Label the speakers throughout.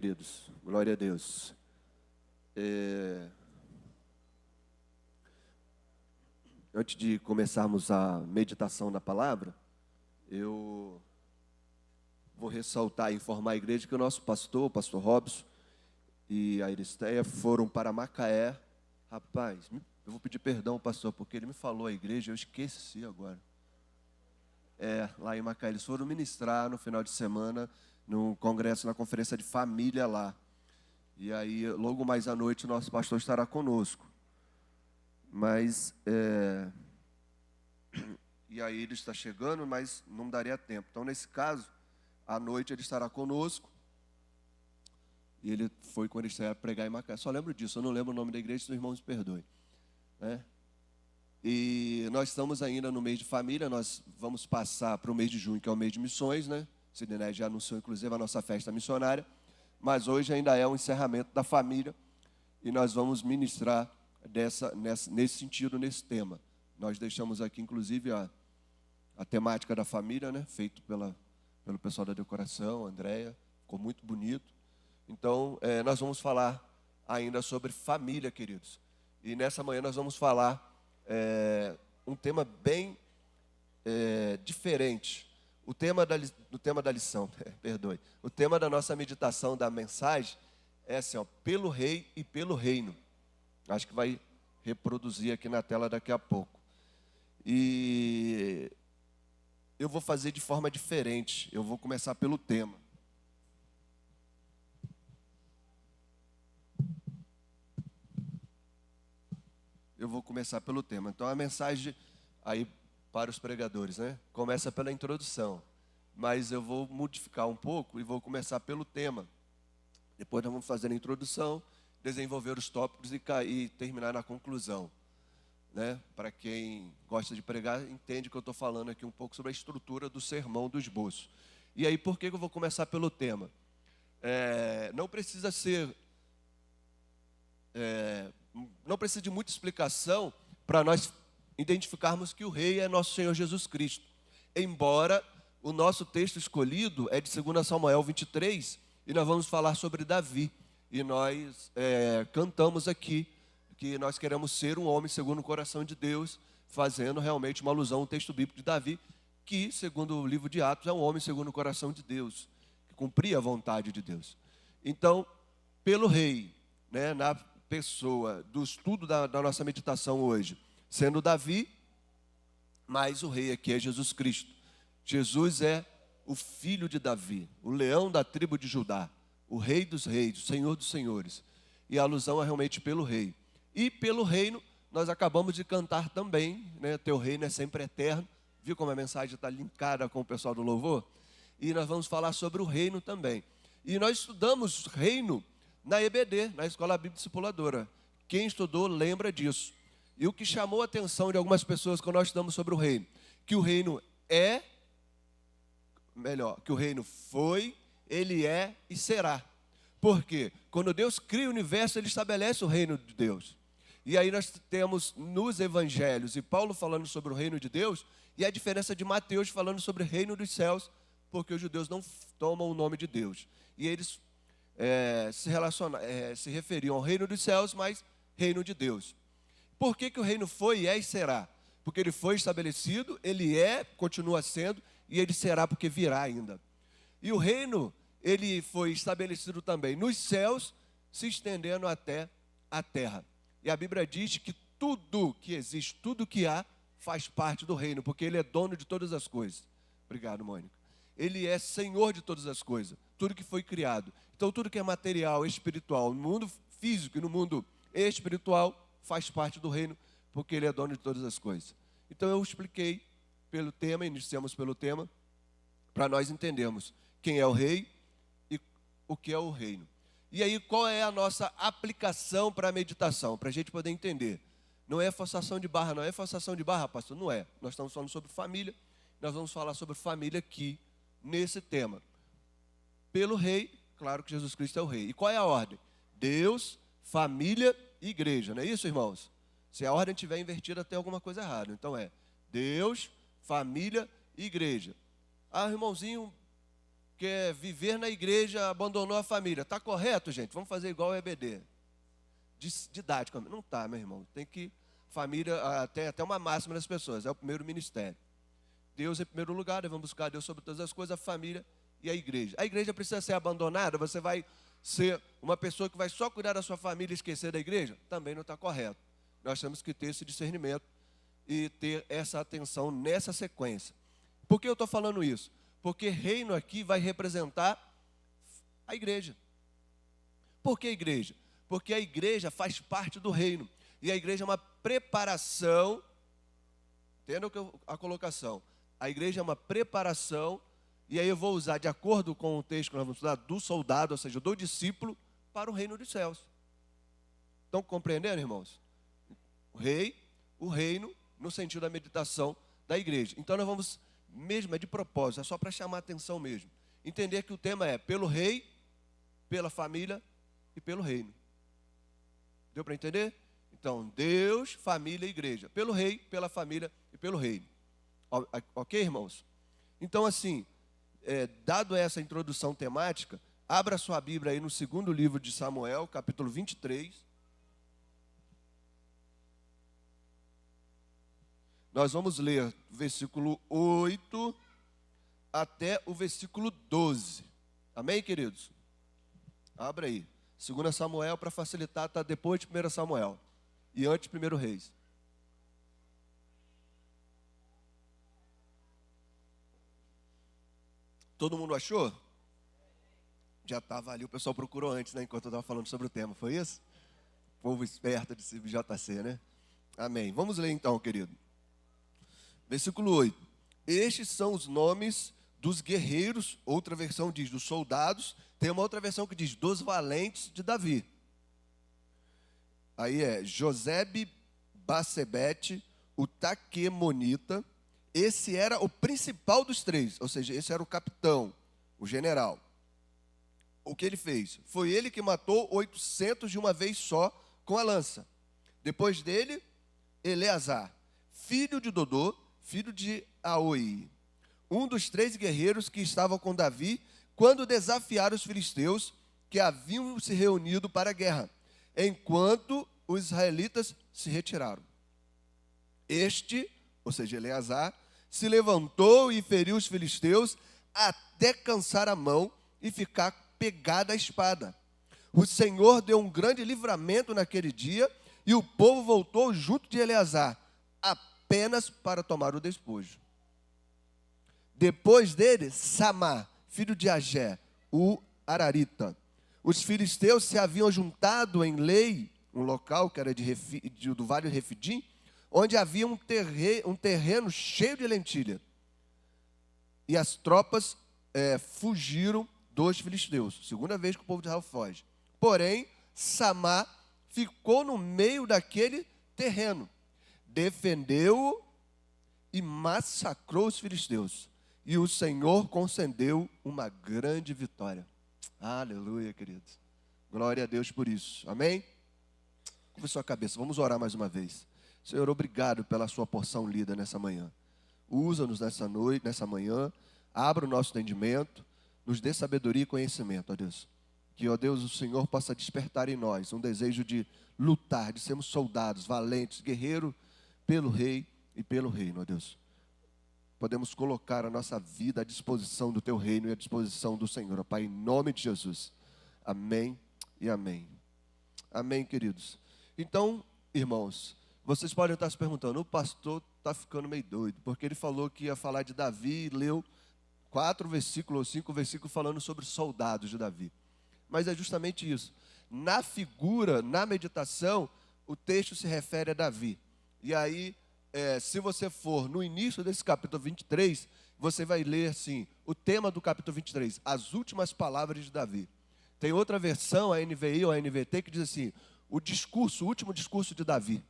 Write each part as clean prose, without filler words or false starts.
Speaker 1: Queridos, glória a Deus. Antes de começarmos a meditação na palavra, eu vou ressaltar e informar a igreja que o nosso pastor, o pastor Robson e a Eristeia foram para Macaé. Rapaz, eu vou pedir perdão, pastor, porque ele me falou a igreja, eu esqueci agora. Lá em Macaé, eles foram ministrar no final de semana, no congresso, na conferência de família lá. E aí, logo mais à noite, o nosso pastor estará conosco. Mas, e aí ele está chegando, mas não daria tempo. Então, nesse caso, à noite ele estará conosco. E ele foi quando ele ia pregar em Macaé. Só lembro disso, eu não lembro o nome da igreja, se os irmãos me perdoem. E nós estamos ainda no mês de família, nós vamos passar para o mês de junho, que é o mês de missões, né? Sidney já anunciou, inclusive, a nossa festa missionária. Mas hoje ainda é o encerramento da família. E nós vamos ministrar nesse sentido, nesse tema. Nós deixamos aqui, inclusive, a temática da família, né? Feito pelo pessoal da decoração, Andréia. Ficou muito bonito. Então, nós vamos falar ainda sobre família, queridos. E nessa manhã nós vamos falar um tema bem diferente. O tema da lição, perdoe. O tema da nossa meditação, da mensagem, é assim, pelo rei e pelo reino. Acho que vai reproduzir aqui na tela daqui a pouco. E eu vou fazer de forma diferente. Eu vou começar pelo tema. Então, a mensagem aí para os pregadores, né? Começa pela introdução. Mas eu vou modificar um pouco e vou começar pelo tema. Depois nós vamos fazer a introdução, desenvolver os tópicos e terminar na conclusão. Né? Para quem gosta de pregar, entende que eu estou falando aqui um pouco sobre a estrutura do sermão do esboço. E aí, por que eu vou começar pelo tema? Não precisa de muita explicação para nós identificarmos que o rei é nosso Senhor Jesus Cristo. Embora o nosso texto escolhido é de 2 Samuel 23, e nós vamos falar sobre Davi. E nós cantamos aqui que nós queremos ser um homem segundo o coração de Deus, fazendo realmente uma alusão ao texto bíblico de Davi, que, segundo o livro de Atos, é um homem segundo o coração de Deus, que cumpria a vontade de Deus. Então, pelo rei, né, na pessoa do estudo da nossa meditação hoje, sendo Davi, mas o rei aqui é Jesus Cristo. Jesus é o filho de Davi, o leão da tribo de Judá, o rei dos reis, o senhor dos senhores. E a alusão é realmente pelo rei. E pelo reino, nós acabamos de cantar também, né? Teu reino é sempre eterno. Viu como a mensagem está linkada com o pessoal do louvor? E nós vamos falar sobre o reino também. E nós estudamos reino na EBD, na Escola Bíblica Discipuladora. Quem estudou lembra disso. E o que chamou a atenção de algumas pessoas quando nós estudamos sobre o reino, que o reino que o reino foi, ele é e será. Por quê? Quando Deus cria o universo, ele estabelece o reino de Deus. E aí nós temos nos evangelhos, e Paulo falando sobre o reino de Deus, e a diferença de Mateus falando sobre o reino dos céus, porque os judeus não tomam o nome de Deus. E eles se referiam ao reino dos céus, mas reino de Deus. Por que o reino foi, é e será? Porque ele foi estabelecido, ele continua sendo, e ele será porque virá ainda. E o reino, ele foi estabelecido também nos céus, se estendendo até a terra. E a Bíblia diz que tudo que existe, tudo que há, faz parte do reino, porque ele é dono de todas as coisas. Obrigado, Mônica. Ele é senhor de todas as coisas, tudo que foi criado. Então, tudo que é material, espiritual, no mundo físico e no mundo espiritual, faz parte do reino, porque ele é dono de todas as coisas. Então, eu expliquei pelo tema, iniciamos pelo tema, para nós entendermos quem é o rei e o que é o reino. E aí, qual é a nossa aplicação para a meditação? Para a gente poder entender. Não é forçação de barra, não é forçação de barra, pastor, não é. Nós estamos falando sobre família, nós vamos falar sobre família aqui, nesse tema. Pelo rei, claro que Jesus Cristo é o rei. E qual é a ordem? Deus, família e igreja, não é isso, irmãos? Se a ordem estiver invertida, tem alguma coisa errada. Então Deus, família e igreja. Ah, irmãozinho, quer viver na igreja, abandonou a família. Está correto, gente? Vamos fazer igual o EBD. Didático. Não está, meu irmão. Tem que, família, até uma máxima das pessoas. É o primeiro ministério. Deus em primeiro lugar, vamos buscar Deus sobre todas as coisas, a família e a igreja. A igreja precisa ser abandonada? Você vai ser uma pessoa que vai só cuidar da sua família e esquecer da igreja? Também não está correto. Nós temos que ter esse discernimento e ter essa atenção nessa sequência. Por que eu estou falando isso? Porque reino aqui vai representar a igreja. Por que a igreja? Porque a igreja faz parte do reino. E a igreja é uma preparação, entendam a colocação. A igreja é uma preparação, e aí eu vou usar, de acordo com o texto que nós vamos estudar, do soldado, ou seja, do discípulo, para o reino dos céus. Estão compreendendo, irmãos? O rei, o reino, no sentido da meditação da igreja. Então nós vamos, mesmo é de propósito, é só para chamar a atenção mesmo. Entender que o tema é pelo rei, pela família e pelo reino. Deu para entender? Então, Deus, família e igreja. Pelo rei, pela família e pelo reino. Ok, irmãos? Então, assim, dado essa introdução temática, abra sua Bíblia aí no segundo livro de Samuel, capítulo 23. Nós vamos ler do versículo 8 até o versículo 12. Amém, queridos? Abra aí. 2 Samuel, para facilitar, está depois de 1 Samuel e antes de 1 Reis. Todo mundo achou? Já estava ali, o pessoal procurou antes, né, enquanto eu estava falando sobre o tema, foi isso? Povo esperto de CBJC, né? Amém. Vamos ler então, querido. Versículo 8. Estes são os nomes dos guerreiros, outra versão diz dos soldados, tem uma outra versão que diz dos valentes de Davi. Aí é Josebe Basebete, o Taquemonita. Esse era o principal dos três, ou seja, esse era o capitão, o general. O que ele fez? Foi ele que matou 800 de uma vez só com a lança. Depois dele, Eleazar, filho de Dodô, filho de Aoi, um dos 3 guerreiros que estavam com Davi quando desafiaram os filisteus que haviam se reunido para a guerra, enquanto os israelitas se retiraram. Este, ou seja, Eleazar, se levantou e feriu os filisteus até cansar a mão e ficar pegada à espada. O Senhor deu um grande livramento naquele dia e o povo voltou junto de Eleazar, apenas para tomar o despojo. Depois dele, Samá, filho de Agé, o Ararita. Os filisteus se haviam juntado em Lei, um local que era do Vale de Refidim, onde havia um terreno cheio de lentilha. E as tropas fugiram dos filisteus. Segunda vez que o povo de Israel foge. Porém, Samá ficou no meio daquele terreno, defendeu-o e massacrou os filisteus. E o Senhor concedeu uma grande vitória. Aleluia, queridos. Glória a Deus por isso. Amém? Curva sua cabeça. Vamos orar mais uma vez. Senhor, obrigado pela sua porção lida nessa manhã. Usa-nos nessa noite, nessa manhã. Abra o nosso entendimento. Nos dê sabedoria e conhecimento, ó Deus. Que, ó Deus, o Senhor possa despertar em nós um desejo de lutar, de sermos soldados, valentes, guerreiros pelo Rei e pelo Reino, ó Deus. Podemos colocar a nossa vida à disposição do Teu Reino e à disposição do Senhor, ó Pai, em nome de Jesus. Amém e amém. Amém, queridos. Então, irmãos, vocês podem estar se perguntando, o pastor está ficando meio doido, porque ele falou que ia falar de Davi e leu 4 versículos ou 5 versículos falando sobre soldados de Davi. Mas é justamente isso. Na figura, na meditação, o texto se refere a Davi. E aí, se você for no início desse capítulo 23, você vai ler assim, o tema do capítulo 23, as últimas palavras de Davi. Tem outra versão, a NVI ou a NVT, que diz assim, o último discurso de Davi.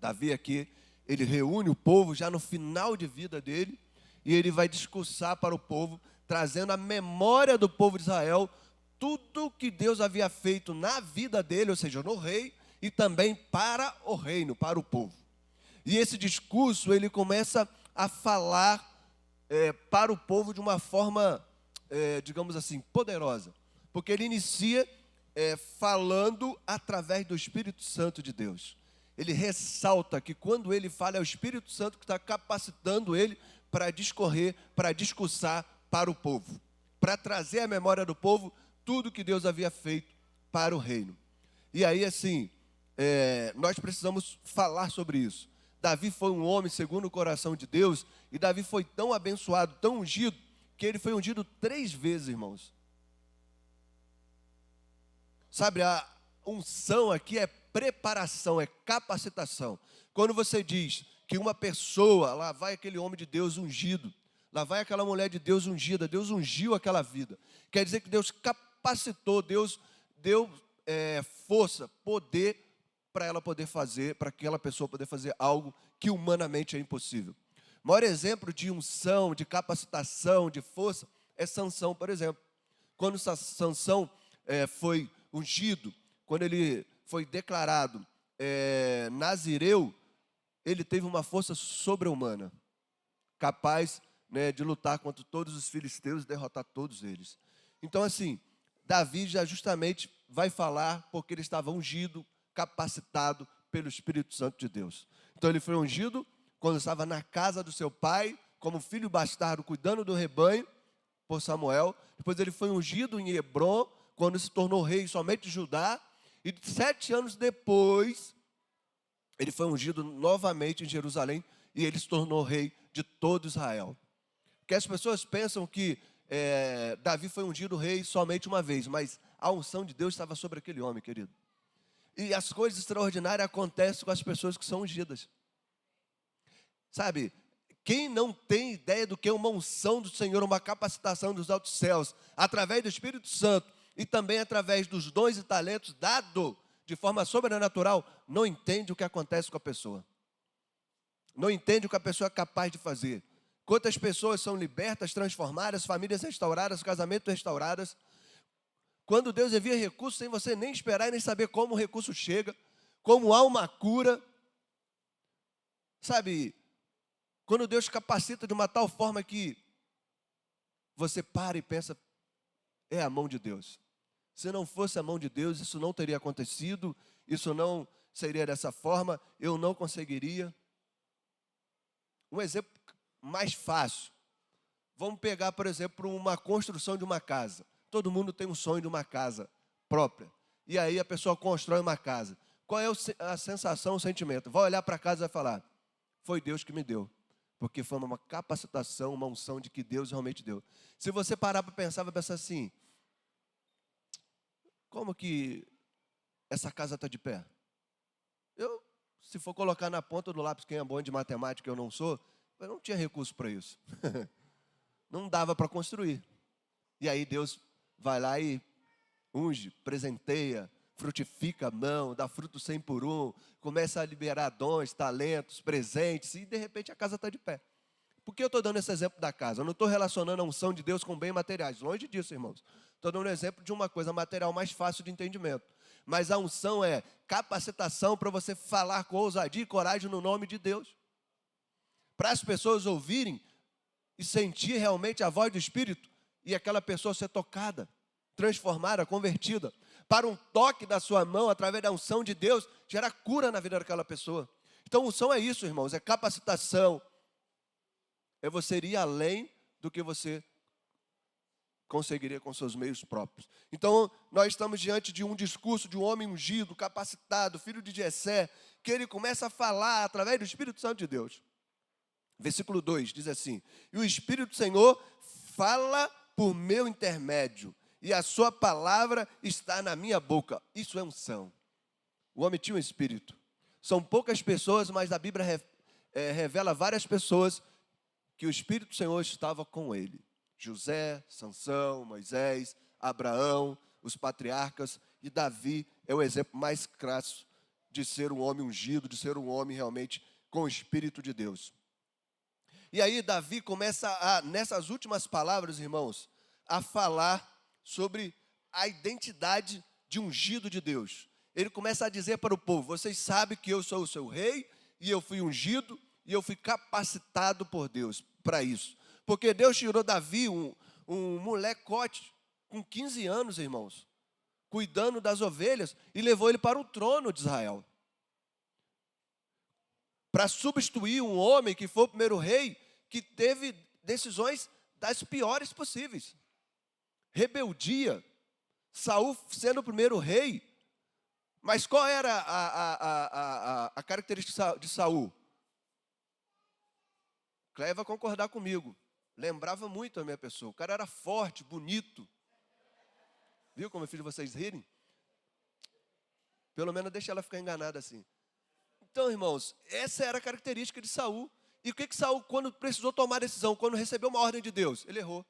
Speaker 1: Davi aqui, ele reúne o povo já no final de vida dele, e ele vai discursar para o povo, trazendo a memória do povo de Israel, tudo que Deus havia feito na vida dele, ou seja, no rei, e também para o reino, para o povo. E esse discurso, ele começa a falar para o povo de uma forma digamos assim, poderosa, porque ele inicia falando através do Espírito Santo de Deus. Ele ressalta que quando ele fala, é o Espírito Santo que está capacitando ele para discorrer, para discursar para o povo, para trazer à memória do povo tudo que Deus havia feito para o reino. E aí, assim, nós precisamos falar sobre isso. Davi foi um homem segundo o coração de Deus, e Davi foi tão abençoado, tão ungido, que ele foi ungido 3 vezes, irmãos. Sabe, a unção aqui é preparação, é capacitação. Quando você diz que uma pessoa, lá vai aquele homem de Deus ungido, lá vai aquela mulher de Deus ungida, Deus ungiu aquela vida. Quer dizer que Deus capacitou, Deus deu força, poder para ela poder fazer, para aquela pessoa poder fazer algo que humanamente é impossível. O maior exemplo de unção, de capacitação, de força, é Sansão, por exemplo. Quando Sansão foi ungido, quando ele foi declarado nazireu, ele teve uma força sobre-humana, capaz, né, de lutar contra todos os filisteus e derrotar todos eles. Então, assim, Davi já justamente vai falar porque ele estava ungido, capacitado pelo Espírito Santo de Deus. Então ele foi ungido quando estava na casa do seu pai, como filho bastardo, cuidando do rebanho, por Samuel. Depois ele foi ungido em Hebrom, quando se tornou rei somente de Judá. E 7 anos depois, ele foi ungido novamente em Jerusalém, e ele se tornou rei de todo Israel. Porque as pessoas pensam que Davi foi ungido rei somente uma vez, mas a unção de Deus estava sobre aquele homem, querido. E as coisas extraordinárias acontecem com as pessoas que são ungidas. Sabe, quem não tem ideia do que é uma unção do Senhor, uma capacitação dos altos céus, através do Espírito Santo e também através dos dons e talentos dados de forma sobrenatural, não entende o que acontece com a pessoa. Não entende o que a pessoa é capaz de fazer. Quantas pessoas são libertas, transformadas, famílias restauradas, casamentos restaurados. Quando Deus envia recursos sem você nem esperar e nem saber como o recurso chega, como há uma cura. Sabe, quando Deus capacita de uma tal forma que você para e pensa, é a mão de Deus. Se não fosse a mão de Deus, isso não teria acontecido, isso não seria dessa forma, eu não conseguiria. Um exemplo mais fácil. Vamos pegar, por exemplo, uma construção de uma casa. Todo mundo tem um sonho de uma casa própria. E aí a pessoa constrói uma casa. Qual é a sensação, o sentimento? Vai olhar para a casa e vai falar, foi Deus que me deu. Porque foi uma capacitação, uma unção de que Deus realmente deu. Se você parar para pensar, vai pensar assim, como que essa casa está de pé? Se for colocar na ponta do lápis, quem é bom de matemática, eu não tinha recurso para isso. Não dava para construir. E aí Deus vai lá e unge, presenteia, frutifica a mão, dá fruto 100 por 1, começa a liberar dons, talentos, presentes, e de repente a casa está de pé. Por que eu estou dando esse exemplo da casa? Eu não estou relacionando a unção de Deus com bens materiais, longe disso, irmãos. Estou dando um exemplo de uma coisa material mais fácil de entendimento. Mas a unção é capacitação para você falar com ousadia e coragem no nome de Deus. Para as pessoas ouvirem e sentir realmente a voz do Espírito e aquela pessoa ser tocada, transformada, convertida. Para um toque da sua mão, através da unção de Deus, gerar cura na vida daquela pessoa. Então, unção é isso, irmãos, é capacitação. É você ir além do que você conseguiria com seus meios próprios. Então, nós estamos diante de um discurso de um homem ungido, capacitado, filho de Jessé, que ele começa a falar através do Espírito Santo de Deus. Versículo 2 diz assim, e o Espírito do Senhor fala por meu intermédio, e a sua palavra está na minha boca. Isso é unção. O homem tinha um espírito. São poucas pessoas, mas a Bíblia revela várias pessoas que o Espírito do Senhor estava com ele. José, Sansão, Moisés, Abraão, os patriarcas, e Davi é o exemplo mais crasso de ser um homem ungido, de ser um homem realmente com o Espírito de Deus. E aí Davi começa nessas últimas palavras, irmãos, a falar sobre a identidade de ungido de Deus. Ele começa a dizer para o povo, vocês sabem que eu sou o seu rei, e eu fui ungido, e eu fui capacitado por Deus para isso. Porque Deus tirou Davi, um molecote com 15 anos, irmãos, cuidando das ovelhas, e levou ele para o trono de Israel. Para substituir um homem que foi o primeiro rei, que teve decisões das piores possíveis. Rebeldia, Saul sendo o primeiro rei. Mas qual era a característica de Saul? Cleia vai concordar comigo. Lembrava muito a minha pessoa. O cara era forte, bonito. Viu como eu fiz vocês rirem? Pelo menos deixa ela ficar enganada assim. Então, irmãos, essa era a característica de Saul. E o que Saul, quando precisou tomar decisão, quando recebeu uma ordem de Deus? Ele errou.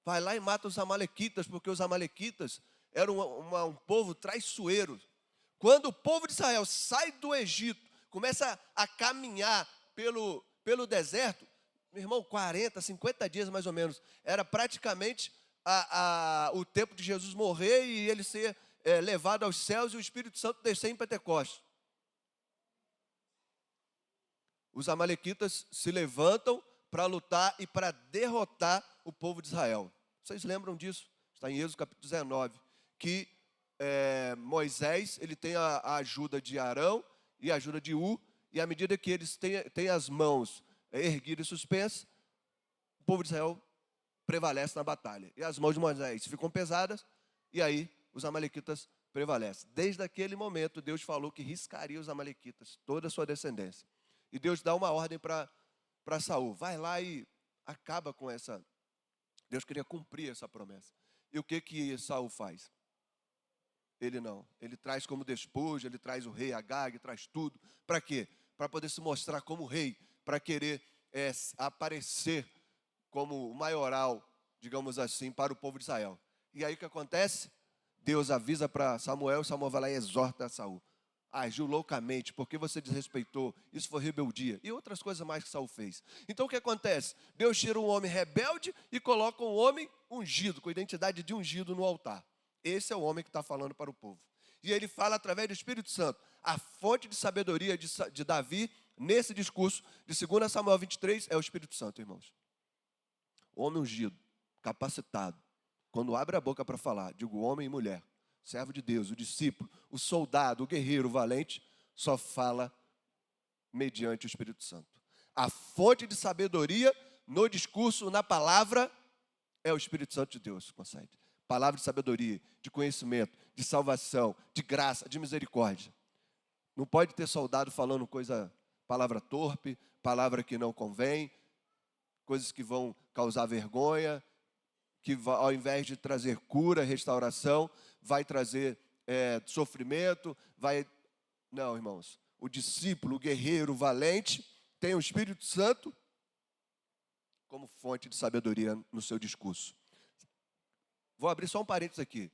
Speaker 1: Vai lá e mata os amalequitas, porque os amalequitas eram um povo traiçoeiro. Quando o povo de Israel sai do Egito, começa a caminhar pelo deserto, meu irmão, 40, 50 dias mais ou menos, era praticamente o tempo de Jesus morrer e ele ser levado aos céus e o Espírito Santo descer em Pentecostes. Os amalequitas se levantam para lutar e para derrotar o povo de Israel. Vocês lembram disso? Está em Êxodo capítulo 19, que Moisés ele tem a ajuda de Arão e a ajuda de U, e à medida que eles têm as mãos erguidas e suspensas, o povo de Israel prevalece na batalha. E as mãos de Moisés ficam pesadas, e aí os amalequitas prevalecem. Desde aquele momento, Deus falou que riscaria os amalequitas, toda a sua descendência. E Deus dá uma ordem para Saul, vai lá e acaba com essa. Deus queria cumprir essa promessa. E o que Saul faz? Ele não. Ele traz como despojo, ele traz o rei Agag, traz tudo. Para quê? Para poder se mostrar como rei, para querer aparecer como o maioral, digamos assim, para o povo de Israel. E aí o que acontece? Deus avisa para Samuel, Samuel vai lá e exorta a Saul. Agiu loucamente, porque você desrespeitou, isso foi rebeldia. E outras coisas mais que Saul fez. Então o que acontece? Deus tira um homem rebelde e coloca um homem ungido, com a identidade de ungido no altar. Esse é o homem que está falando para o povo. E ele fala através do Espírito Santo. A fonte de sabedoria de Davi, nesse discurso de 2 Samuel 23, é o Espírito Santo, irmãos. O homem ungido, capacitado. Quando abre a boca para falar, digo homem e mulher. Servo de Deus, o discípulo, o soldado, o guerreiro, o valente, só fala mediante o Espírito Santo. A fonte de sabedoria no discurso, na palavra, é o Espírito Santo de Deus, concede. Palavra de sabedoria, de conhecimento, de salvação, de graça, de misericórdia. Não pode ter soldado falando palavra torpe, palavra que não convém, coisas que vão causar vergonha, que ao invés de trazer cura, restauração, vai trazer sofrimento, Não, irmãos. O discípulo, o guerreiro, o valente, tem o Espírito Santo como fonte de sabedoria no seu discurso. Vou abrir só um parênteses aqui.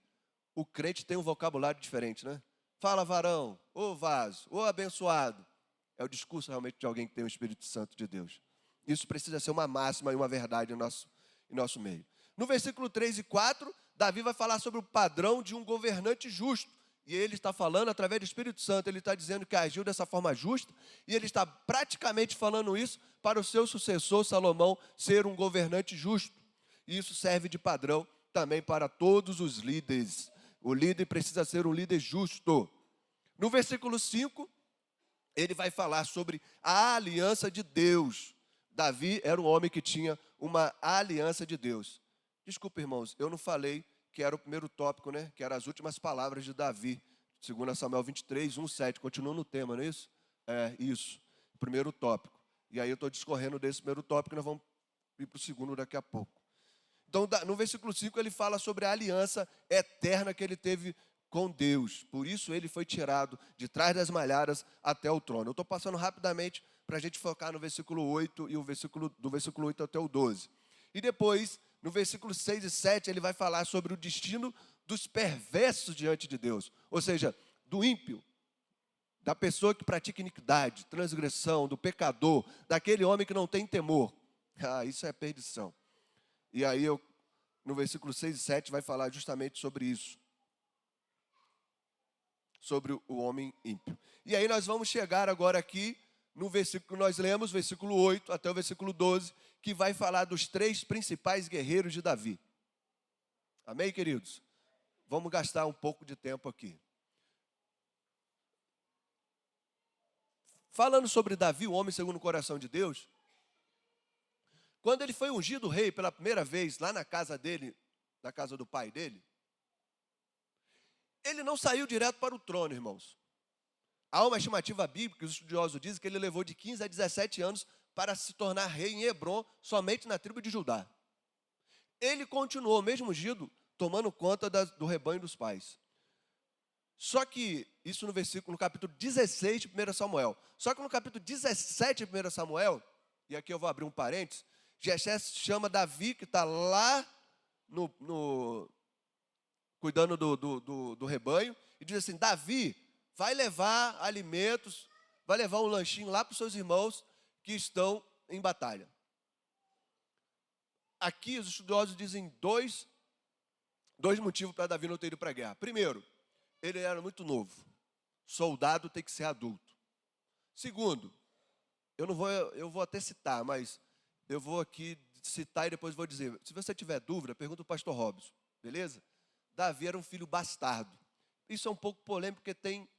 Speaker 1: O crente tem um vocabulário diferente, né? Fala varão, ô vaso, ô abençoado. É o discurso realmente de alguém que tem o Espírito Santo de Deus. Isso precisa ser uma máxima e uma verdade em nosso meio. No versículo 3 e 4, Davi vai falar sobre o padrão de um governante justo. E ele está falando através do Espírito Santo, ele está dizendo que agiu dessa forma justa, e ele está praticamente falando isso para o seu sucessor, Salomão, ser um governante justo. E isso serve de padrão também para todos os líderes. O líder precisa ser um líder justo. No versículo 5, ele vai falar sobre a aliança de Deus. Davi era um homem que tinha uma aliança de Deus. Desculpa, irmãos, eu não falei que era o primeiro tópico, né? Que eram as últimas palavras de Davi. 2 Samuel 23, 1, 7. Continua no tema, não é isso? É, isso. Primeiro tópico. E aí eu estou discorrendo desse primeiro tópico, nós vamos ir para o segundo daqui a pouco. Então, no versículo 5, ele fala sobre a aliança eterna que ele teve com Deus. Por isso, ele foi tirado de trás das malhadas até o trono. Eu estou passando rapidamente para a gente focar no versículo 8 e do versículo 8 até o 12. E depois, no versículo 6 e 7, ele vai falar sobre o destino dos perversos diante de Deus. Ou seja, do ímpio, da pessoa que pratica iniquidade, transgressão, do pecador, daquele homem que não tem temor. Ah, isso é perdição. E aí, no versículo 6 e 7, vai falar justamente sobre isso. Sobre o homem ímpio. E aí nós vamos chegar agora aqui no versículo que nós lemos, versículo 8 até o versículo 12, que vai falar dos 3 principais guerreiros de Davi. Amém, queridos? Vamos gastar um pouco de tempo aqui. Falando sobre Davi, o homem segundo o coração de Deus, quando ele foi ungido rei pela primeira vez lá na casa dele, na casa do pai dele, ele não saiu direto para o trono, irmãos. Há uma estimativa bíblica, os estudiosos dizem que ele levou de 15 a 17 anos para se tornar rei em Hebrom, somente na tribo de Judá. Ele continuou, mesmo ungido, tomando conta do rebanho dos pais. Só que, isso no capítulo 16 de 1 Samuel. Só que no capítulo 17 de 1 Samuel, e aqui eu vou abrir um parênteses, Jessé chama Davi, que está lá cuidando do rebanho, e diz assim: Davi, vai levar alimentos, vai levar um lanchinho lá para os seus irmãos que estão em batalha. Aqui os estudiosos dizem dois motivos para Davi não ter ido para a guerra. Primeiro, ele era muito novo. Soldado tem que ser adulto. Segundo, eu vou até citar, mas eu vou aqui citar e depois vou dizer. Se você tiver dúvida, pergunta o pastor Robson, beleza? Davi era um filho bastardo. Isso é um pouco polêmico, porque tem...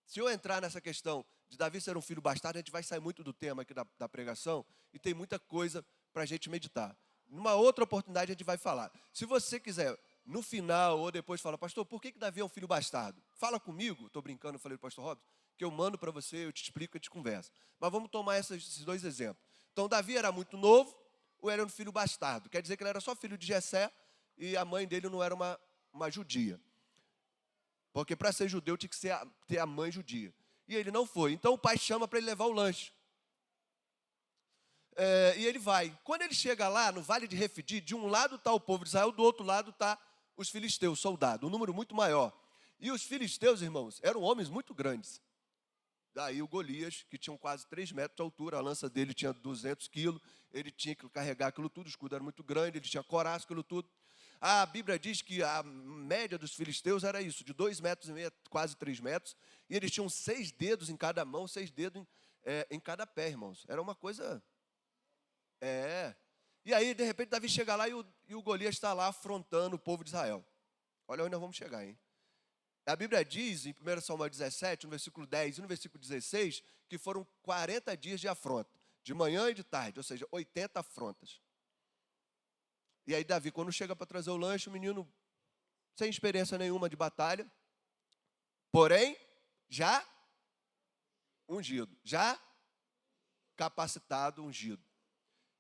Speaker 1: Se eu entrar nessa questão de Davi ser um filho bastardo, a gente vai sair muito do tema aqui da pregação, e tem muita coisa para a gente meditar. Numa outra oportunidade a gente vai falar. Se você quiser, no final ou depois, falar: pastor, por que Davi é um filho bastardo? Fala comigo, estou brincando, eu falei do pastor Robson, que eu mando para você, eu te explico, eu te converso. Mas vamos tomar esses 2 exemplos. Então, Davi era muito novo, ou era um filho bastardo? Quer dizer que ele era só filho de Jessé e a mãe dele não era uma judia. Porque para ser judeu tinha que ter a mãe judia. E ele não foi. Então o pai chama para ele levar o lanche. E ele vai. Quando ele chega lá, no Vale de Refidim, de um lado está o povo de Israel, do outro lado está os filisteus, soldados, um número muito maior. E os filisteus, irmãos, eram homens muito grandes. Daí o Golias, que tinha quase 3 metros de altura, a lança dele tinha 200 quilos, ele tinha que carregar aquilo tudo, o escudo era muito grande, ele tinha coraça, aquilo tudo. A Bíblia diz que a média dos filisteus era isso, de 2,5 metros, quase 3 metros, e eles tinham 6 dedos em cada mão, 6 dedos em cada pé, irmãos. Era uma coisa... E aí, de repente, Davi chega lá e o Golias está lá afrontando o povo de Israel. Olha onde nós vamos chegar, hein? A Bíblia diz, em 1 Samuel 17, no versículo 10 e no versículo 16, que foram 40 dias de afronta, de manhã e de tarde, ou seja, 80 afrontas. E aí Davi, quando chega para trazer o lanche, o menino, sem experiência nenhuma de batalha, porém, já ungido, já capacitado, ungido.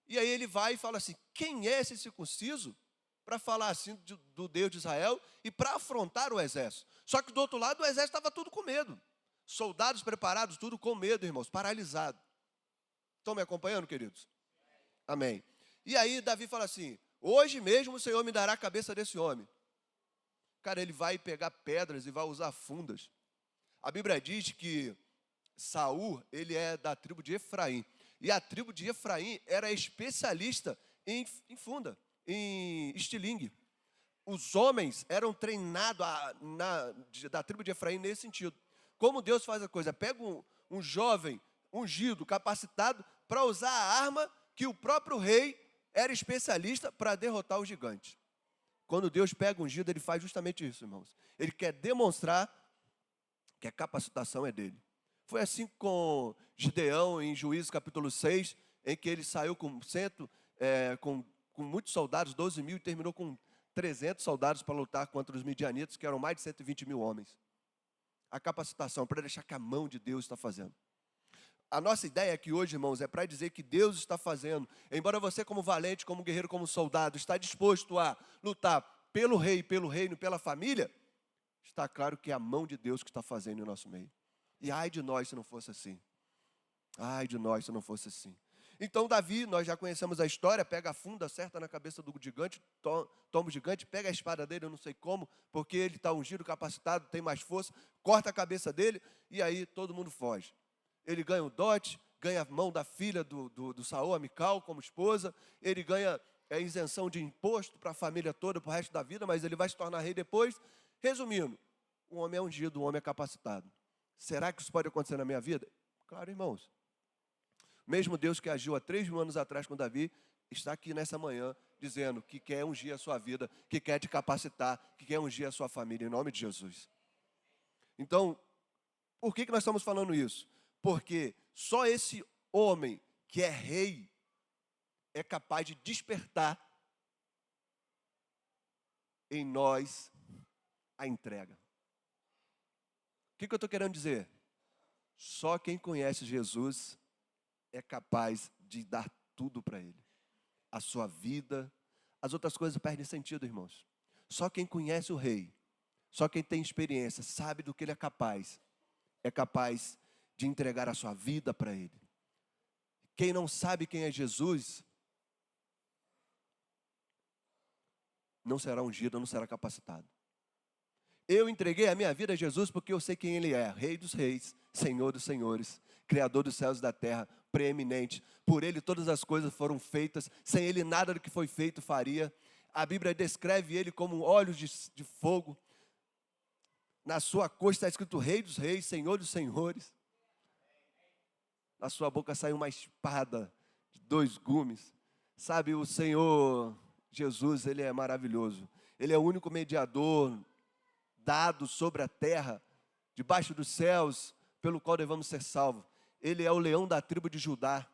Speaker 1: E aí ele vai e fala assim: quem é esse circunciso para falar assim do Deus de Israel e para afrontar o exército? Só que do outro lado o exército estava tudo com medo. Soldados preparados, tudo com medo, irmãos, paralisado. Estão me acompanhando, queridos? Amém. E aí Davi fala assim: hoje mesmo o Senhor me dará a cabeça desse homem. Cara, ele vai pegar pedras e vai usar fundas. A Bíblia diz que Saul, ele é da tribo de Efraim. E a tribo de Efraim era especialista em funda, em estilingue. Os homens eram treinados da tribo de Efraim nesse sentido. Como Deus faz a coisa? Pega um jovem ungido, capacitado, para usar a arma que o próprio rei era especialista para derrotar o gigante. Quando Deus pega um ungido, ele faz justamente isso, irmãos. Ele quer demonstrar que a capacitação é dele. Foi assim com Gideão, em Juízes capítulo 6, em que ele saiu com muitos soldados, 12 mil, e terminou com 300 soldados para lutar contra os midianitas, que eram mais de 120 mil homens. A capacitação, para deixar que a mão de Deus está fazendo. A nossa ideia aqui hoje, irmãos, é para dizer que Deus está fazendo. Embora você, como valente, como guerreiro, como soldado, está disposto a lutar pelo rei, pelo reino, pela família, está claro que é a mão de Deus que está fazendo em nosso meio. E ai de nós se não fosse assim. Ai de nós se não fosse assim. Então Davi, nós já conhecemos a história, pega a funda, acerta na cabeça do gigante, toma o gigante, pega a espada dele, eu não sei como, porque ele está ungido, capacitado, tem mais força, corta a cabeça dele e aí todo mundo foge. Ele ganha o dote, ganha a mão da filha do Saul, a Mical, como esposa, ele ganha a isenção de imposto para a família toda, para o resto da vida, mas ele vai se tornar rei depois. Resumindo, o homem é ungido, o homem é capacitado. Será que isso pode acontecer na minha vida? Claro, irmãos. Mesmo Deus que agiu há 3.000 anos atrás com Davi, está aqui nessa manhã dizendo que quer ungir a sua vida, que quer te capacitar, que quer ungir a sua família, em nome de Jesus. Então, por que nós estamos falando isso? Porque só esse homem que é rei é capaz de despertar em nós a entrega. O que eu estou querendo dizer? Só quem conhece Jesus é capaz de dar tudo para Ele. A sua vida, as outras coisas perdem sentido, irmãos. Só quem conhece o Rei, só quem tem experiência, sabe do que Ele é capaz de entregar a sua vida para Ele. Quem não sabe quem é Jesus, não será ungido, não será capacitado. Eu entreguei a minha vida a Jesus porque eu sei quem Ele é, Rei dos reis, Senhor dos senhores, Criador dos céus e da terra, preeminente. Por Ele todas as coisas foram feitas, sem Ele nada do que foi feito faria. A Bíblia descreve Ele como olhos de fogo. Na sua coxa está escrito Rei dos reis, Senhor dos senhores. Da sua boca sai uma espada de 2 gumes. Sabe, o Senhor Jesus, Ele é maravilhoso. Ele é o único mediador dado sobre a terra, debaixo dos céus, pelo qual devemos ser salvos. Ele é o leão da tribo de Judá.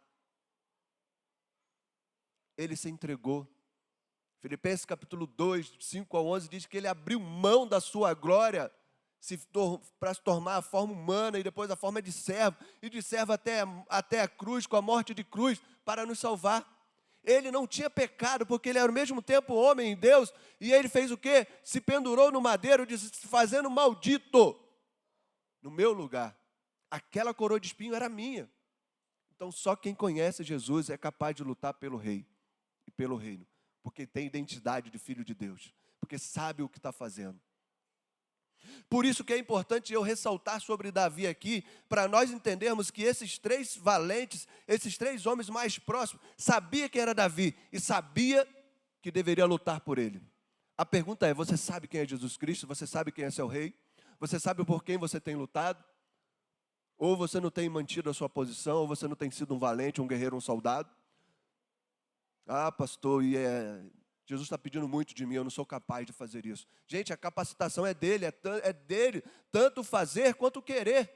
Speaker 1: Ele se entregou. Filipenses capítulo 2, 5 a 11, diz que ele abriu mão da sua glória para se tornar a forma humana e depois a forma de servo, e de servo até a cruz, com a morte de cruz, para nos salvar. Ele não tinha pecado, porque ele era ao mesmo tempo homem e Deus, e ele fez o quê? Se pendurou no madeiro, se fazendo maldito, no meu lugar. Aquela coroa de espinho era minha. Então só quem conhece Jesus é capaz de lutar pelo rei e pelo reino, porque tem identidade de filho de Deus, porque sabe o que está fazendo. Por isso que é importante eu ressaltar sobre Davi aqui, para nós entendermos que esses 3 valentes, esses 3 homens mais próximos, sabia quem era Davi e sabia que deveria lutar por ele. A pergunta é, você sabe quem é Jesus Cristo? Você sabe quem é seu rei? Você sabe por quem você tem lutado? Ou você não tem mantido a sua posição, ou você não tem sido um valente, um guerreiro, um soldado? Ah, pastor, Jesus está pedindo muito de mim, eu não sou capaz de fazer isso. Gente, a capacitação é dele, é dele, tanto fazer quanto querer.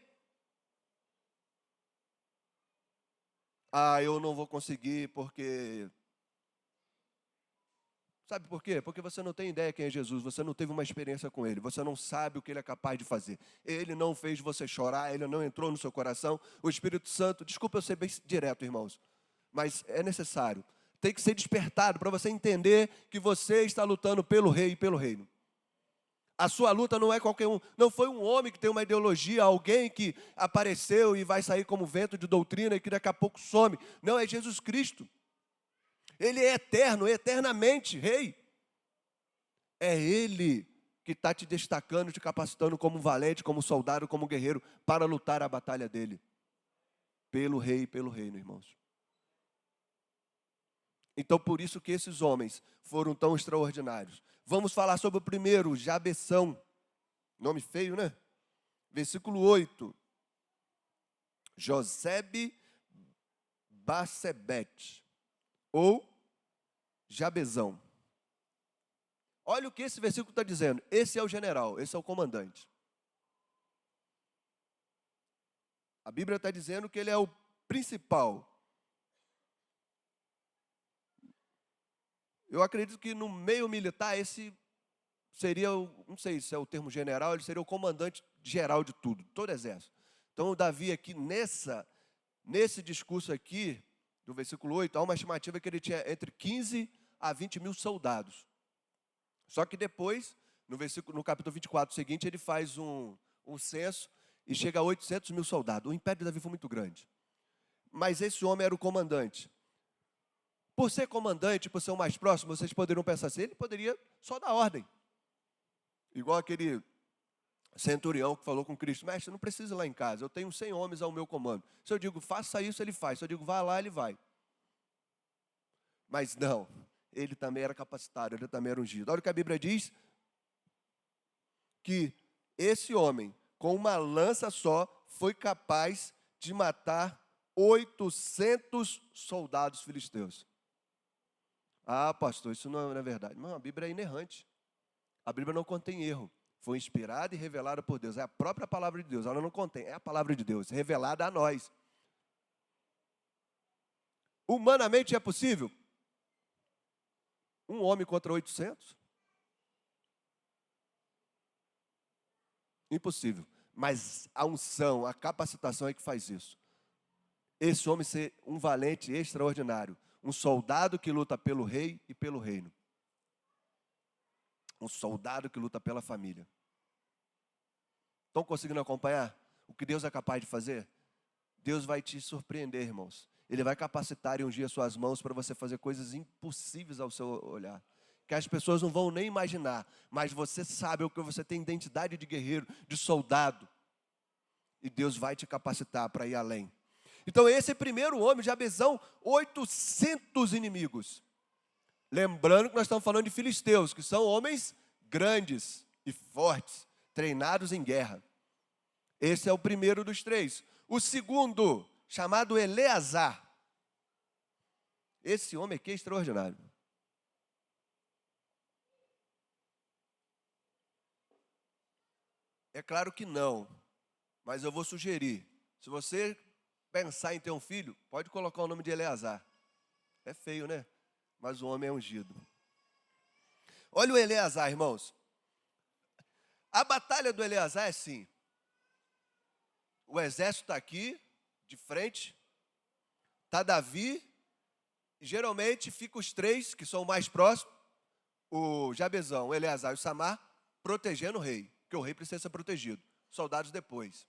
Speaker 1: Ah, eu não vou conseguir porque... Sabe por quê? Porque você não tem ideia quem é Jesus, você não teve uma experiência com Ele, você não sabe o que Ele é capaz de fazer. Ele não fez você chorar, Ele não entrou no seu coração. O Espírito Santo, desculpa eu ser bem direto, irmãos, mas é necessário. Tem que ser despertado para você entender que você está lutando pelo rei e pelo reino. A sua luta não é qualquer um, não foi um homem que tem uma ideologia, alguém que apareceu e vai sair como vento de doutrina e que daqui a pouco some. Não, é Jesus Cristo. Ele é eterno, eternamente rei. É Ele que está te destacando, te capacitando como valente, como soldado, como guerreiro, para lutar a batalha dele. Pelo rei e pelo reino, irmãos. Então, por isso que esses homens foram tão extraordinários. Vamos falar sobre o primeiro, Jabessão. Nome feio, né? Versículo 8. Josebe Bassebete, ou Jabezão. Olha o que esse versículo está dizendo. Esse é o general, esse é o comandante. A Bíblia está dizendo que ele é o principal. Eu acredito que no meio militar esse seria, não sei se é o termo general, ele seria o comandante geral de tudo, todo exército. Então o Davi aqui, nesse discurso aqui, do versículo 8, há uma estimativa que ele tinha entre 15 a 20 mil soldados. Só que depois, no capítulo 24 seguinte, ele faz um censo e chega a 800 mil soldados. O império de Davi foi muito grande. Mas esse homem era o comandante. Por ser comandante, por ser o mais próximo, vocês poderiam pensar assim, ele poderia só dar ordem. Igual aquele centurião que falou com Cristo, mestre, não precisa ir lá em casa, eu tenho 100 homens ao meu comando. Se eu digo, faça isso, ele faz. Se eu digo, vá lá, ele vai. Mas não, ele também era capacitado, ele também era ungido. Olha o que a Bíblia diz, que esse homem, com uma lança só, foi capaz de matar 800 soldados filisteus. Ah, pastor, isso não é verdade. Não, a Bíblia é inerrante. A Bíblia não contém erro. Foi inspirada e revelada por Deus. É a própria palavra de Deus. Ela não contém, é a palavra de Deus, revelada a nós. Humanamente é possível? Um homem contra 800? Impossível. Mas a unção, a capacitação é que faz isso. Esse homem ser um valente extraordinário. Um soldado que luta pelo rei e pelo reino. Um soldado que luta pela família. Estão conseguindo acompanhar o que Deus é capaz de fazer? Deus vai te surpreender, irmãos. Ele vai capacitar e ungir as suas mãos para você fazer coisas impossíveis ao seu olhar. Que as pessoas não vão nem imaginar. Mas você sabe o que você tem identidade de guerreiro, de soldado. E Deus vai te capacitar para ir além. Então esse primeiro homem, Jabezão, 800 inimigos. Lembrando que nós estamos falando de filisteus, que são homens grandes e fortes, treinados em guerra. Esse é o primeiro dos três. O segundo, chamado Eleazar. Esse homem aqui é extraordinário. É claro que não, mas eu vou sugerir. Se você pensar em ter um filho, pode colocar o nome de Eleazar. É feio, né? Mas o homem é ungido. Olha o Eleazar, irmãos. A batalha do Eleazar é assim. O exército está aqui, de frente. Está Davi. E geralmente fica os três, que são o mais próximos. O Jabezão, o Eleazar e o Samar, protegendo o rei. Porque o rei precisa ser protegido. Soldados depois.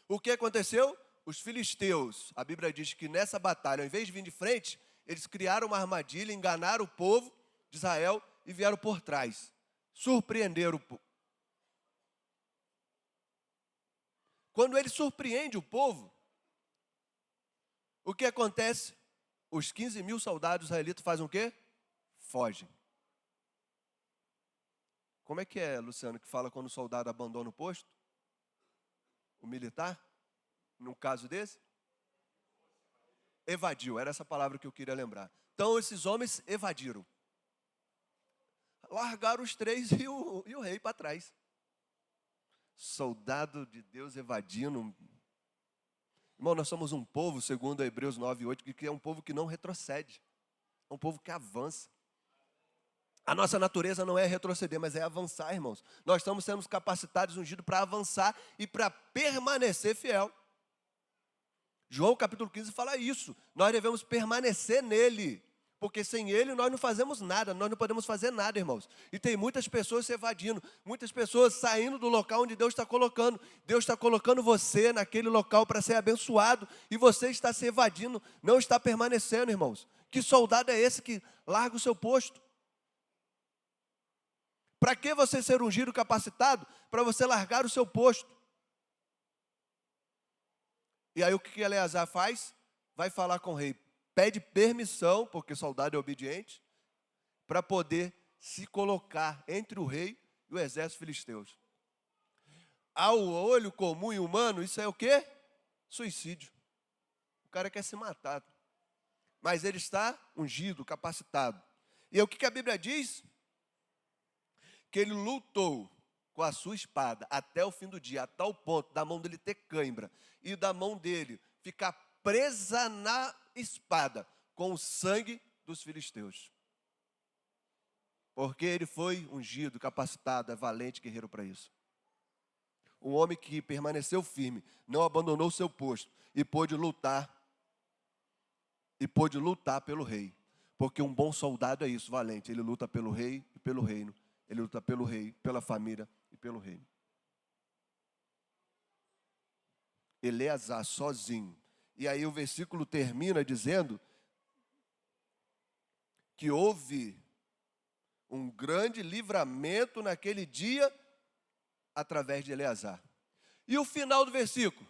Speaker 1: O que aconteceu? Os filisteus, a Bíblia diz que nessa batalha, ao invés de vir de frente, eles criaram uma armadilha, enganaram o povo de Israel e vieram por trás. Surpreenderam o povo. Quando ele surpreende o povo, o que acontece? Os 15 mil soldados israelitas fazem o quê? Fogem. Como é que é, Luciano, que fala quando o soldado abandona o posto? O militar? Num caso desse? Evadiu, era essa palavra que eu queria lembrar. Então esses homens evadiram. Largaram os três e o rei para trás. Soldado de Deus evadindo. Irmão, nós somos um povo, segundo Hebreus 9:8, que é um povo que não retrocede. É um povo que avança. A nossa natureza não é retroceder, mas é avançar, irmãos. Nós estamos sendo capacitados, ungidos para avançar e para permanecer fiel. João capítulo 15 fala isso. Nós devemos permanecer nele. Porque sem ele nós não fazemos nada, nós não podemos fazer nada, irmãos. E tem muitas pessoas se evadindo, muitas pessoas saindo do local onde Deus está colocando. Deus está colocando você naquele local para ser abençoado. E você está se evadindo, não está permanecendo, irmãos. Que soldado é esse que larga o seu posto? Para que você ser ungido, capacitado? Para você largar o seu posto. E aí o que Eleazar faz? Vai falar com o rei. Pede permissão, porque soldado é obediente, para poder se colocar entre o rei e o exército filisteus. Ao olho comum e humano, isso é o quê? Suicídio. O cara quer se matar. Mas ele está ungido, capacitado. E é o que a Bíblia diz? Que ele lutou com a sua espada até o fim do dia, a tal ponto da mão dele ter cãibra e da mão dele ficar presa na espada com o sangue dos filisteus. Porque ele foi ungido, capacitado, é valente guerreiro para isso. Um homem que permaneceu firme, não abandonou o seu posto e pôde lutar pelo rei. Porque um bom soldado é isso, valente. Ele luta pelo rei e pelo reino. Ele luta pelo rei, pela família e pelo reino. Eleazar sozinho. E aí o versículo termina dizendo que houve um grande livramento naquele dia através de Eleazar. E o final do versículo?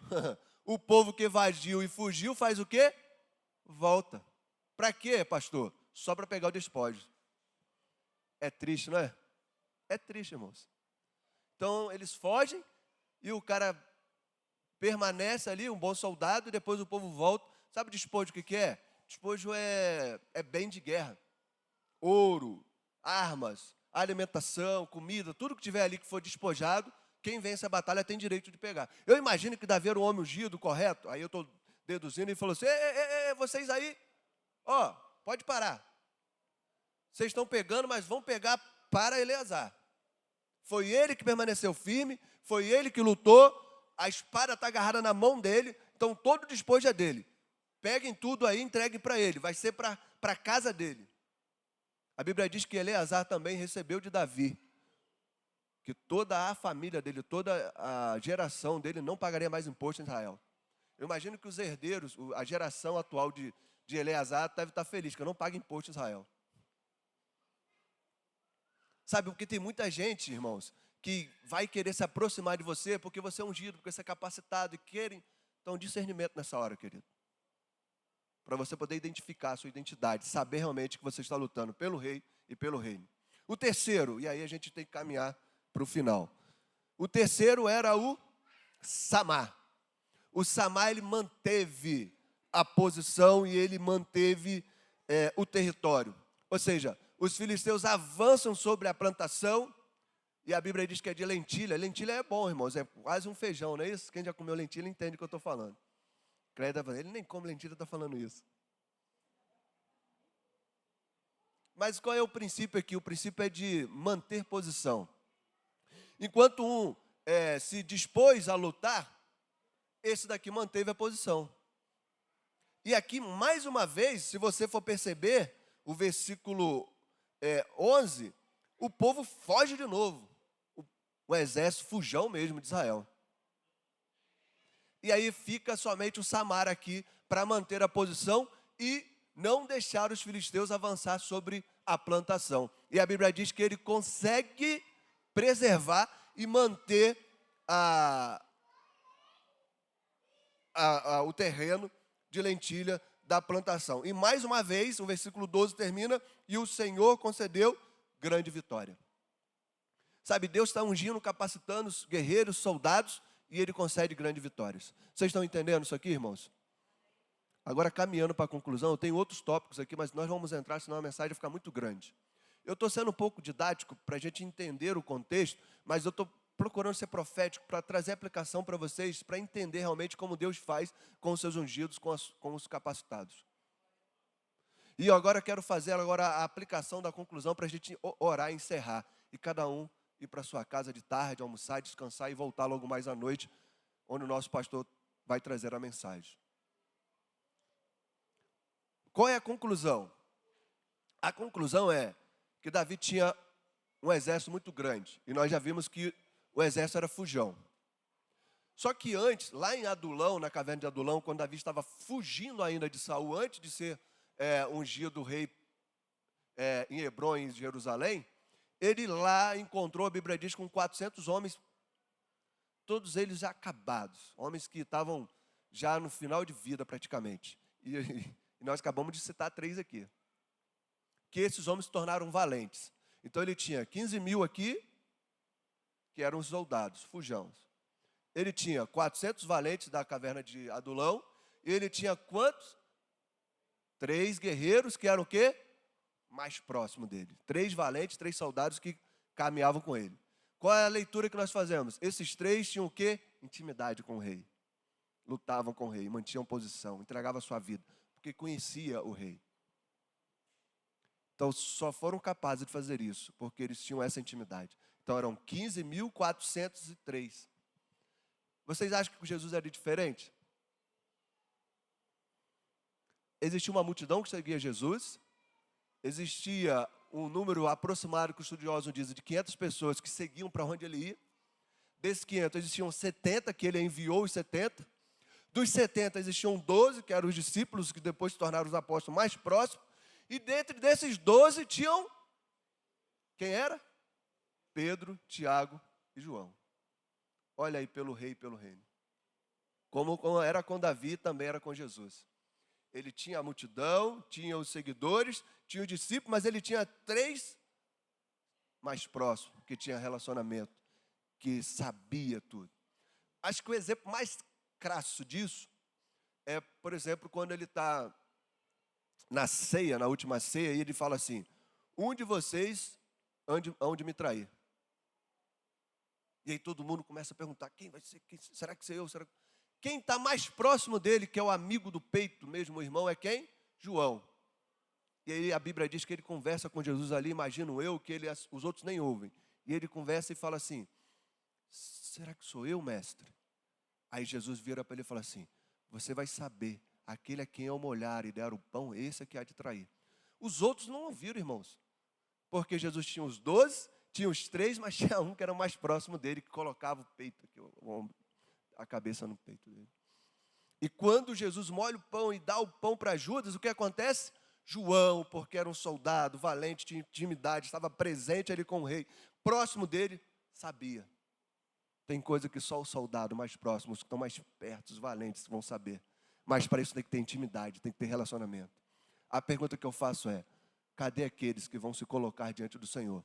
Speaker 1: O povo que evadiu e fugiu faz o quê? Volta. Para quê, pastor? Só para pegar o despojo. É triste, não é? É triste, irmãos. Então eles fogem e o cara permanece ali, um bom soldado, e depois o povo volta. Sabe despojo o que é? Despojo é bem de guerra. Ouro, armas, alimentação, comida, tudo que tiver ali que for despojado, quem vence a batalha tem direito de pegar. Eu imagino que Davi era um homem ungido, correto? Aí eu estou deduzindo e falou assim, vocês aí, ó, pode parar. Vocês estão pegando, mas vão pegar para Eleazar. Foi ele que permaneceu firme, foi ele que lutou, a espada está agarrada na mão dele, então todo despojo é dele. Peguem tudo aí, entreguem para ele, vai ser para a casa dele. A Bíblia diz que Eleazar também recebeu de Davi, que toda a família dele, toda a geração dele não pagaria mais imposto em Israel. Eu imagino que os herdeiros, a geração atual de Eleazar deve estar feliz, que não paga imposto em Israel. Sabe, porque tem muita gente, irmãos, que vai querer se aproximar de você porque você é ungido, porque você é capacitado e querem. Então, discernimento nessa hora, querido. Para você poder identificar a sua identidade, saber realmente que você está lutando pelo rei e pelo reino. O terceiro, e aí a gente tem que caminhar para o final. O terceiro era o Samar. O Samar, ele manteve a posição e ele manteve o território. Ou seja, os filisteus avançam sobre a plantação e a Bíblia diz que é de lentilha. Lentilha é bom, irmãos, é quase um feijão, não é isso? Quem já comeu lentilha entende o que eu estou falando. Ele nem come lentilha, está falando isso. Mas qual é o princípio aqui? O princípio é de manter posição. Enquanto um se dispôs a lutar, esse daqui manteve a posição. E aqui, mais uma vez, se você for perceber, o versículo 11, o povo foge de novo. O exército fujão mesmo de Israel. E aí fica somente o Samar aqui para manter a posição e não deixar os filisteus avançar sobre a plantação. E a Bíblia diz que ele consegue preservar e manter o terreno de lentilha da plantação. E mais uma vez, o versículo 12 termina, e o Senhor concedeu grande vitória. Sabe, Deus está ungindo, capacitando os guerreiros, soldados, e Ele concede grandes vitórias. Vocês estão entendendo isso aqui, irmãos? Agora, caminhando para a conclusão, eu tenho outros tópicos aqui, mas nós vamos entrar, senão a mensagem vai ficar muito grande. Eu estou sendo um pouco didático para a gente entender o contexto, mas eu estou procurando ser profético para trazer aplicação para vocês, para entender realmente como Deus faz com os seus ungidos, com os capacitados. E eu agora quero fazer a aplicação da conclusão para a gente orar e encerrar. E cada um ir para sua casa de tarde, almoçar, descansar e voltar logo mais à noite, onde o nosso pastor vai trazer a mensagem. Qual é a conclusão? A conclusão é que Davi tinha um exército muito grande. E nós já vimos que o exército era fujão. Só que antes, lá em Adulão, na caverna de Adulão, quando Davi estava fugindo ainda de Saul, antes de ser ungido rei em Hebrom, em Jerusalém, ele lá encontrou, a Bíblia diz, com 400 homens, todos eles já acabados, homens que estavam já no final de vida praticamente. E nós acabamos de citar 3 aqui. Que esses homens se tornaram valentes. Então ele tinha 15 mil aqui, que eram os soldados, fujãos. Ele tinha 400 valentes da caverna de Adulão, e ele tinha quantos? 3 guerreiros que eram o quê? Mais próximo dele. 3 valentes, 3 soldados que caminhavam com ele. Qual é a leitura que nós fazemos? Esses 3 tinham o quê? Intimidade com o rei. Lutavam com o rei, mantinham posição, entregavam a sua vida, porque conhecia o rei. Então, só foram capazes de fazer isso, porque eles tinham essa intimidade. Então, eram 15.403. Vocês acham que Jesus era diferente? Existia uma multidão que seguia Jesus, existia um número aproximado, que os estudiosos dizem, de 500 pessoas que seguiam para onde ele ia. Desses 500, existiam 70, que ele enviou os 70. Dos 70, existiam 12, que eram os discípulos, que depois se tornaram os apóstolos mais próximos. E dentro desses 12 tinham, quem era? Pedro, Tiago e João. Olha aí, pelo rei e pelo reino. Como era com Davi, também era com Jesus. Ele tinha a multidão, tinha os seguidores, tinha os discípulos, mas ele tinha 3 mais próximos, que tinha relacionamento, que sabia tudo. Acho que o exemplo mais crasso disso é, por exemplo, quando ele está na ceia, na última ceia, e ele fala assim: um de vocês hão de me trair. E aí todo mundo começa a perguntar: quem vai ser? Será que sou eu? Quem está mais próximo dele, que é o amigo do peito mesmo, o irmão, é quem? João. E aí a Bíblia diz que ele conversa com Jesus ali, imagino eu, que os outros nem ouvem. E ele conversa e fala assim: será que sou eu, mestre? Aí Jesus vira para ele e fala assim: você vai saber, aquele a quem eu molhar e der o pão, esse é que há de trair. Os outros não ouviram, irmãos, porque Jesus tinha os 12, tinha os 3, mas tinha um que era o mais próximo dele, que colocava o peito aqui, o ombro, a cabeça no peito dele. E quando Jesus molha o pão e dá o pão para Judas, o que acontece? João, porque era um soldado valente, tinha intimidade, estava presente ali com o rei, próximo dele, sabia. Tem coisa que só o soldado mais próximo, os que estão mais perto, os valentes vão saber. Mas para isso tem que ter intimidade, tem que ter relacionamento. A pergunta que eu faço é: cadê aqueles que vão se colocar diante do Senhor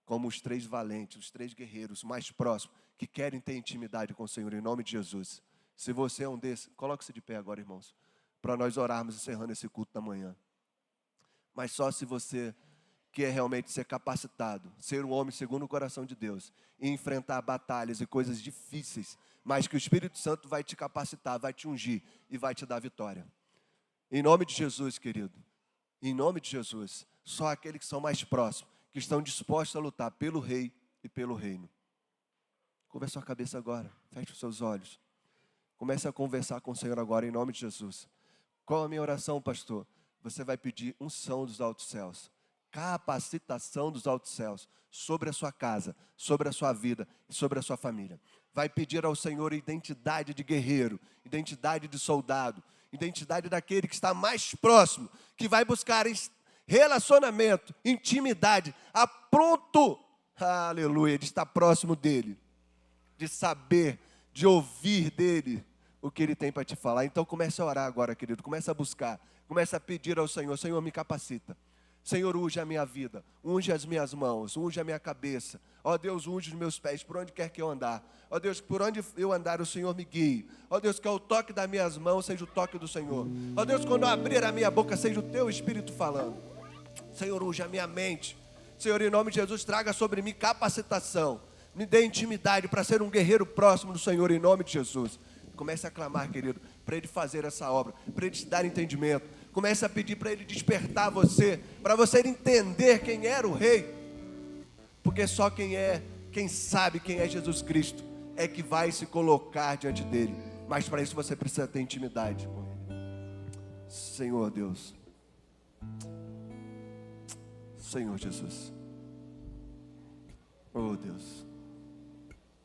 Speaker 1: como os 3 valentes, os 3 guerreiros mais próximos, que querem ter intimidade com o Senhor, em nome de Jesus? Se você é um desses, coloque-se de pé agora, irmãos, para nós orarmos encerrando esse culto da manhã. Mas só se você quer realmente ser capacitado, ser um homem segundo o coração de Deus, e enfrentar batalhas e coisas difíceis, mas que o Espírito Santo vai te capacitar, vai te ungir e vai te dar vitória. Em nome de Jesus, querido, em nome de Jesus, só aqueles que são mais próximos, que estão dispostos a lutar pelo rei e pelo reino. Curva a sua cabeça agora, feche os seus olhos. Comece a conversar com o Senhor agora, em nome de Jesus. Qual a minha oração, pastor? Você vai pedir unção dos altos céus, capacitação dos altos céus sobre a sua casa, sobre a sua vida e sobre a sua família. Vai pedir ao Senhor identidade de guerreiro, identidade de soldado, identidade daquele que está mais próximo, que vai buscar relacionamento, intimidade, a pronto, aleluia, de estar próximo dele, de saber, de ouvir dele o que ele tem para te falar. Então comece a orar agora, querido, comece a buscar, comece a pedir ao Senhor: Senhor, me capacita. Senhor, unge a minha vida, unge as minhas mãos, unge a minha cabeça. Ó Deus, unge os meus pés, por onde quer que eu andar. Ó Deus, por onde eu andar, o Senhor me guie. Ó Deus, que o toque das minhas mãos seja o toque do Senhor. Ó Deus, quando eu abrir a minha boca, seja o teu Espírito falando. Senhor, unge a minha mente. Senhor, em nome de Jesus, traga sobre mim capacitação. Me dê intimidade para ser um guerreiro próximo do Senhor, em nome de Jesus. Comece a clamar, querido, para Ele fazer essa obra, para Ele te dar entendimento. Comece a pedir para Ele despertar você, para você entender quem era o Rei. Porque só quem sabe quem é Jesus Cristo, é que vai se colocar diante dEle. Mas para isso você precisa ter intimidade com Ele. Senhor Deus, Senhor Jesus, oh Deus,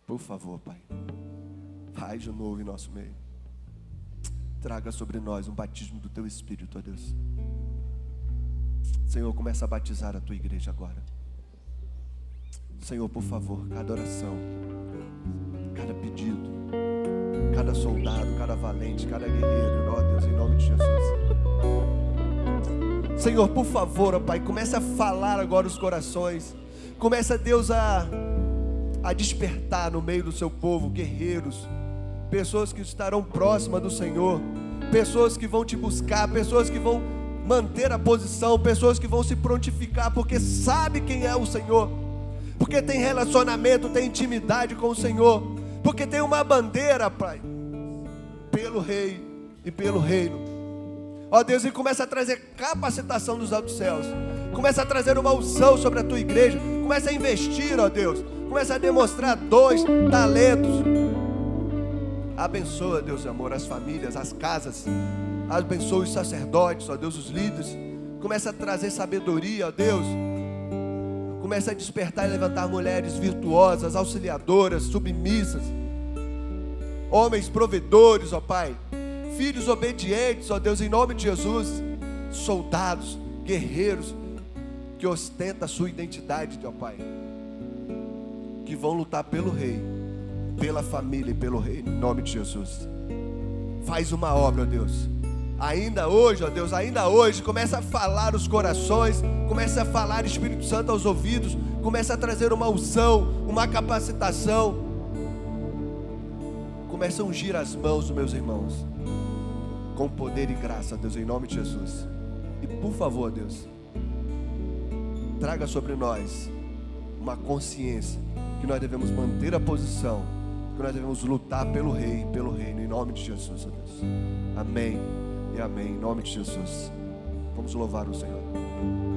Speaker 1: por favor, Pai, faz de novo em nosso meio. Traga sobre nós um batismo do Teu Espírito, ó Deus. Senhor, começa a batizar a Tua igreja agora. Senhor, por favor, cada oração, cada pedido, cada soldado, cada valente, cada guerreiro, ó Deus, em nome de Jesus. Senhor, por favor, ó Pai, começa a falar agora os corações. Começa, Deus, a despertar no meio do seu povo guerreiros, pessoas que estarão próximas do Senhor, pessoas que vão te buscar, pessoas que vão manter a posição, pessoas que vão se prontificar, porque sabe quem é o Senhor, porque tem relacionamento, tem intimidade com o Senhor, porque tem uma bandeira, Pai, pelo Rei e pelo Reino. Ó Deus, e começa a trazer capacitação dos altos céus, começa a trazer uma unção sobre a Tua igreja, começa a investir, ó Deus, começa a demonstrar dons, talentos. Abençoa, Deus, amor, as famílias, as casas. Abençoa os sacerdotes, ó Deus, os líderes. Começa a trazer sabedoria, ó Deus. Começa a despertar e levantar mulheres virtuosas, auxiliadoras, submissas. Homens provedores, ó Pai. Filhos obedientes, ó Deus, em nome de Jesus. Soldados, guerreiros, que ostentam a sua identidade, ó Pai. Que vão lutar pelo Rei, pela família e pelo reino, em nome de Jesus. Faz uma obra, ó Deus. Ainda hoje, ó Deus, ainda hoje, começa a falar os corações, começa a falar Espírito Santo aos ouvidos, começa a trazer uma unção, uma capacitação. Comece a ungir as mãos dos meus irmãos com poder e graça, Deus, em nome de Jesus. E por favor, Deus, traga sobre nós uma consciência que nós devemos manter a posição, que nós devemos lutar pelo Rei, pelo reino, em nome de Jesus, ó Deus. Amém e amém, em nome de Jesus. Vamos louvar o Senhor.